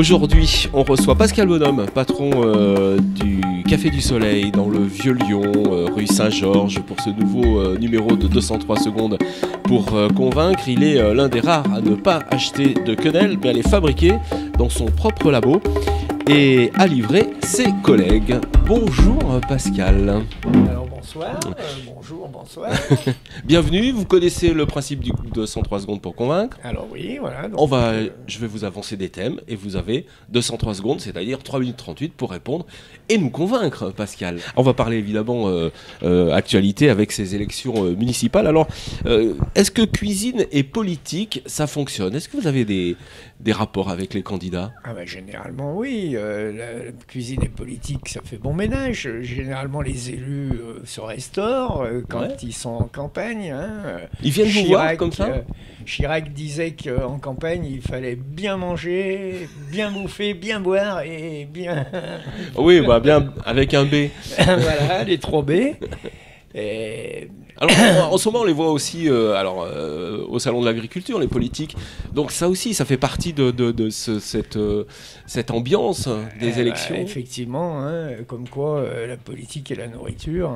Aujourd'hui, on reçoit Pascal Bonhomme, patron du Café du Soleil dans le Vieux-Lyon, rue Saint-Georges, pour ce nouveau numéro de 203 secondes pour convaincre. Il est l'un des rares à ne pas acheter de quenelle, mais à les fabriquer dans son propre labo et à livrer ses collègues. Bonjour Pascal. Alors bonsoir, bonjour. Bienvenue, vous connaissez le principe du 203 secondes pour convaincre. Alors oui, voilà. Donc, je vais vous avancer des thèmes et vous avez 203 secondes, c'est-à-dire 3 minutes 38 pour répondre et nous convaincre, Pascal. On va parler évidemment actualité avec ces élections municipales. Alors, est-ce que cuisine et politique, ça fonctionne? Est-ce que vous avez des rapports avec les candidats? Ah bah, généralement oui, la cuisine et politique, ça fait bon ménage. Généralement les élus se restaurent quand ils sont en campagne. Ils viennent vous voir comme ça? Chirac disait qu'en campagne, il fallait bien manger, bien bouffer, bien boire et bien... Oui, bah bien avec un B. Voilà, les 3 B. Et... Alors, en ce moment, on les voit aussi au Salon de l'Agriculture, les politiques. Donc ça aussi, ça fait partie de cette ambiance des élections. Effectivement, comme quoi la politique et la nourriture,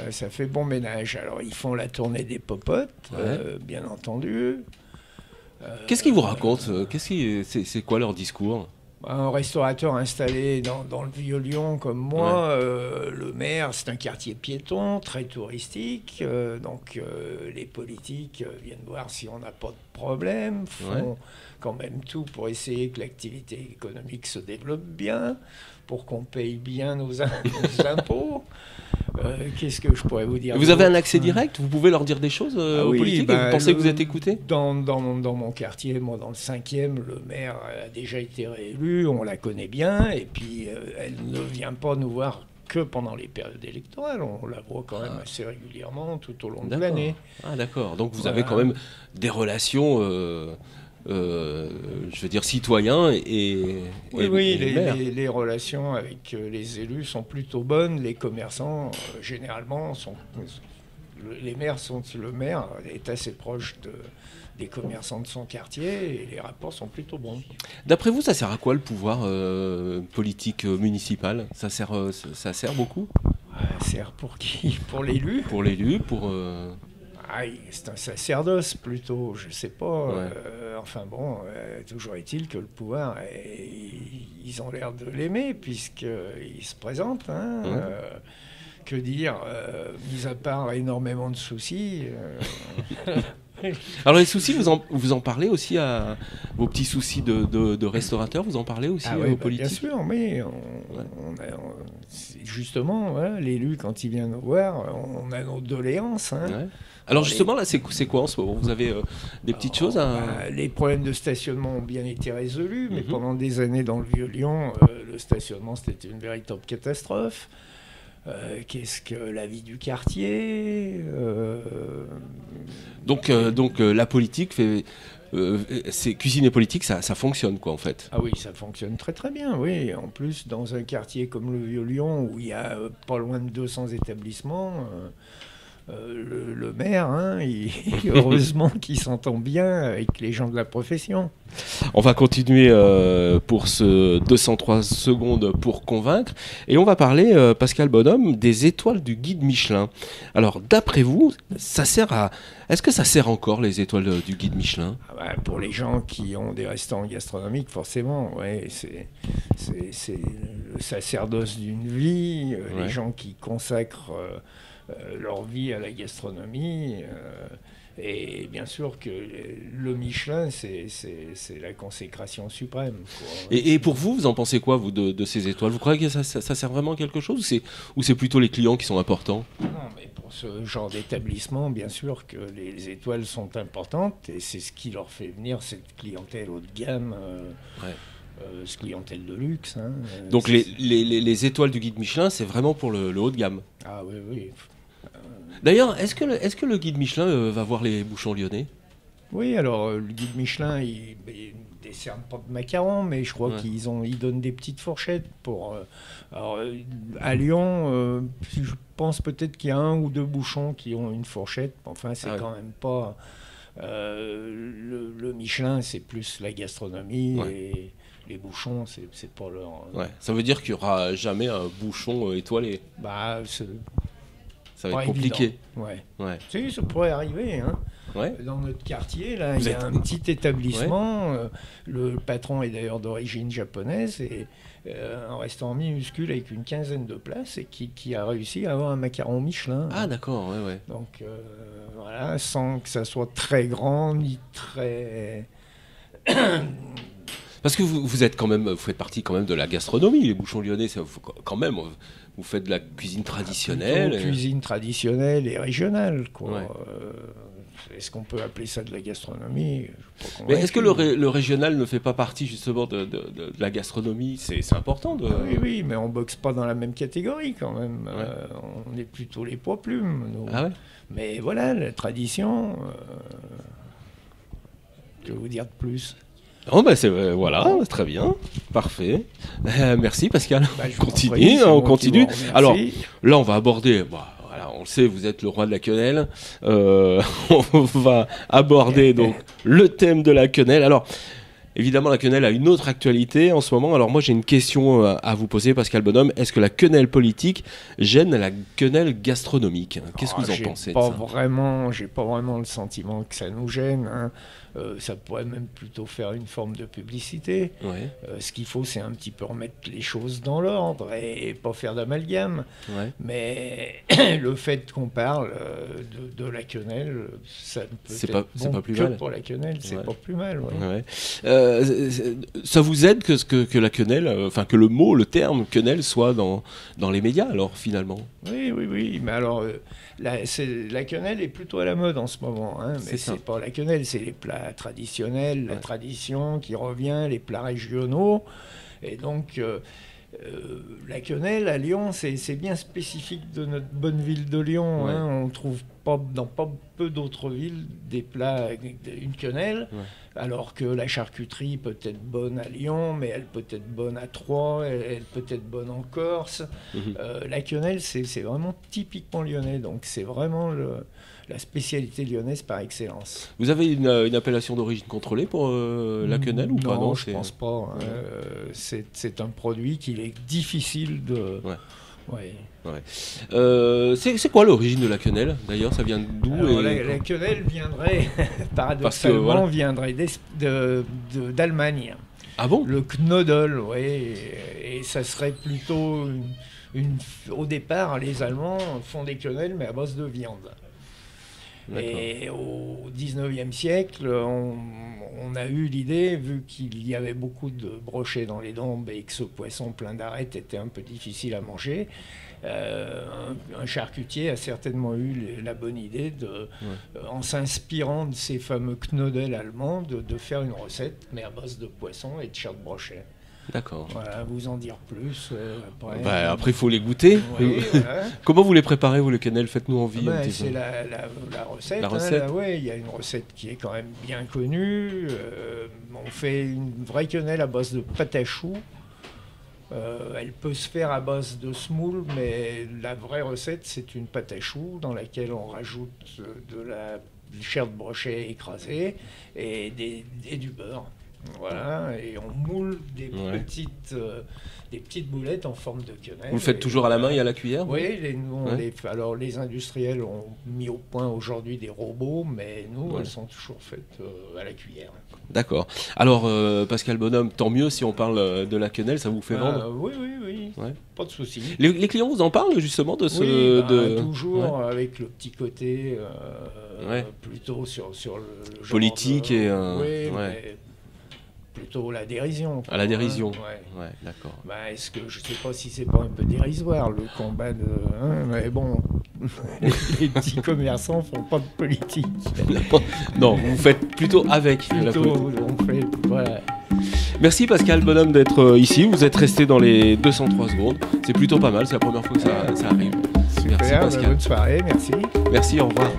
ça fait bon ménage. Alors, ils font la tournée des popotes, bien entendu. Qu'est-ce qu'ils vous racontent? C'est quoi leur discours? Un restaurateur installé dans le Vieux-Lyon comme moi, le maire, c'est un quartier piéton, très touristique, donc les politiques viennent voir si on n'a pas de problème, font quand même tout pour essayer que l'activité économique se développe bien, pour qu'on paye bien nos impôts. Qu'est-ce que je pourrais vous dire? Vous avez un accès direct? Vous pouvez leur dire des choses aux politiques? Vous pensez que vous êtes écouté? Dans mon quartier, moi dans le 5e, le maire a déjà été réélu, on la connaît bien, et puis elle ne vient pas nous voir que pendant les périodes électorales, on la voit quand même assez régulièrement tout au long de l'année. Ah d'accord, donc vous avez quand même des relations... je veux dire citoyens et les relations avec les élus sont plutôt bonnes. Les commerçants généralement le maire est assez proche des commerçants de son quartier et les rapports sont plutôt bons. D'après vous, ça sert à quoi le pouvoir politique municipal? Ça sert beaucoup? Ça sert pour qui? Pour l'élu? Pour l'élu, c'est un sacerdoce plutôt, je sais pas. Toujours est-il que le pouvoir, ils ont l'air de l'aimer puisqu'ils se présentent. Que dire, mis à part énormément de soucis. Alors les soucis, vous en parlez aussi à vos petits soucis de restaurateurs, vous en parlez aussi aux politiques? Bien sûr, mais justement, l'élu, quand il vient nous voir, on a nos doléances. Alors justement, là, c'est quoi en ce moment? Vous avez des petites choses à... Les problèmes de stationnement ont bien été résolus, mais pendant des années dans le Vieux-Lyon, le stationnement, c'était une véritable catastrophe. Qu'est-ce que la vie du quartier Donc la politique fait... c'est cuisine et politique, ça fonctionne quoi en fait? Ah oui, ça fonctionne très très bien, oui. En plus, dans un quartier comme le Vieux-Lyon, où il y a pas loin de 200 établissements... le maire, heureusement qu'il s'entend bien avec les gens de la profession. On va continuer pour ce 203 secondes pour convaincre. Et on va parler, Pascal Bonhomme, des étoiles du guide Michelin. Alors, d'après vous, est-ce que ça sert encore, les étoiles du guide Michelin? Pour les gens qui ont des restaurants gastronomiques, forcément, c'est le sacerdoce d'une vie. Les gens qui consacrent... leur vie à la gastronomie et bien sûr que le Michelin c'est la consécration suprême quoi. Et pour vous, vous en pensez quoi vous de ces étoiles? Vous croyez que ça sert vraiment à quelque chose ou c'est plutôt les clients qui sont importants? Non, mais pour ce genre d'établissement, bien sûr que les étoiles sont importantes et c'est ce qui leur fait venir cette clientèle haut de gamme. Cette clientèle de luxe. Donc les étoiles du guide Michelin, c'est vraiment pour le haut de gamme? Ah oui. D'ailleurs, est-ce que le guide Michelin va voir les bouchons lyonnais? Oui, alors le guide Michelin, il décerne pas de macarons, mais je crois qu'ils donnent des petites fourchettes pour... à Lyon, je pense peut-être qu'il y a 1 ou 2 bouchons qui ont une fourchette. Enfin, c'est quand même pas... le Michelin, c'est plus la gastronomie les bouchons, c'est pas leur... Ouais. Ça veut dire qu'il n'y aura jamais un bouchon étoilé. Bah, Ça va être compliqué. Ouais. Ouais. Si, ça pourrait arriver. Hein. Ouais. Dans notre quartier, là, il y a un petit établissement. Ouais. Le patron est d'ailleurs d'origine japonaise et un restaurant minuscule avec une quinzaine de places et qui a réussi à avoir un macaron Michelin. Ah d'accord, ouais. Donc voilà, sans que ça soit très grand ni très... Parce que vous êtes quand même, vous faites partie quand même de la gastronomie, les bouchons lyonnais, quand même, vous faites de la cuisine traditionnelle. Cuisine traditionnelle et régionale, quoi. Ouais. Est-ce qu'on peut appeler ça de la gastronomie? Mais est-ce que le régional ne fait pas partie justement de la gastronomie? C'est important de... Oui, mais on boxe pas dans la même catégorie quand même. Ouais. On est plutôt les poids plumes. Nous. Ah ouais. Mais voilà, la tradition... que vous dire de plus? Oh bah voilà, très bien, parfait. Merci Pascal. Bah, on continue. Alors là, on va aborder... Voilà, on le sait, vous êtes le roi de la quenelle. On va aborder donc le thème de la quenelle. Alors, évidemment, la quenelle a une autre actualité en ce moment. Alors moi, j'ai une question à vous poser, Pascal Bonhomme. Est-ce que la quenelle politique gêne la quenelle gastronomique? Qu'est-ce que vous en pensez de ça? J'ai pas vraiment le sentiment que ça nous gêne. Hein. Ça pourrait même plutôt faire une forme de publicité. Ouais. Ce qu'il faut, c'est un petit peu remettre les choses dans l'ordre et pas faire d'amalgame. Ouais. Mais le fait qu'on parle de la quenelle, ça ne peut être c'est pas plus que mal. Pour la quenelle, c'est pas plus mal. Ouais. Ça vous aide que la quenelle, enfin que le terme quenelle soit dans les médias alors finalement? Oui. Mais alors, la quenelle est plutôt à la mode en ce moment. Hein, mais c'est pas la quenelle, c'est les plats traditionnels, la tradition qui revient, les plats régionaux. Et donc, la quenelle à Lyon, c'est bien spécifique de notre bonne ville de Lyon. Ouais. Hein, on trouve dans pas peu d'autres villes des plats avec une quenelle. Ouais. Alors que la charcuterie peut être bonne à Lyon, mais elle peut être bonne à Troyes, elle peut être bonne en Corse. La quenelle, c'est vraiment typiquement lyonnais, donc c'est vraiment la spécialité lyonnaise par excellence. Vous avez une appellation d'origine contrôlée pour la quenelle ou pas? Non, je pense pas. C'est un produit qu'il est difficile de... C'est quoi l'origine de la quenelle d'ailleurs? Ça vient d'où? La quenelle viendrait, paradoxalement, viendrait d'Allemagne. Ah bon? Le Knödel, oui. Et ça serait plutôt au départ, les Allemands font des quenelles mais à base de viande. Et au 19e siècle, on a eu l'idée, vu qu'il y avait beaucoup de brochets dans les Dombes et que ce poisson plein d'arêtes était un peu difficile à manger, un charcutier a certainement eu la bonne idée, en s'inspirant de ces fameux Knödel allemands, de faire une recette, mais à base de poisson et de chair de brochet. D'accord. Voilà, vous en dire plus après. Après, il faut les goûter. Oui, voilà. Comment vous les préparez, vous, les quenelles? Faites-nous envie. C'est la recette. La recette. Il y a une recette qui est quand même bien connue. On fait une vraie quenelle à base de pâte à choux. Elle peut se faire à base de semoule, mais la vraie recette, c'est une pâte à choux dans laquelle on rajoute de la chair de brochet écrasée et du beurre. Voilà, et on moule des petites boulettes en forme de quenelle. Vous le faites toujours à la main et à la cuillère? Oui, alors les industriels ont mis au point aujourd'hui des robots, mais nous, elles sont toujours faites à la cuillère. D'accord. Alors, Pascal Bonhomme, tant mieux si on parle de la quenelle, ça vous fait vendre? Oui. Ouais. Pas de souci. Les clients vous en parlent justement de ce... toujours avec le petit côté plutôt sur le genre politique et... mais plutôt la dérision. À la dérision. Ouais, d'accord. Est-ce que je sais pas si c'est pas un peu dérisoire le combat de... mais bon, les petits commerçants font pas de politique. Non, vous faites plutôt avec. Voilà. Merci Pascal Bonhomme d'être ici. Vous êtes resté dans les 203 secondes. C'est plutôt pas mal. C'est la première fois que ça arrive. Super. Merci Pascal. Bonne soirée. Merci. Merci. Au revoir.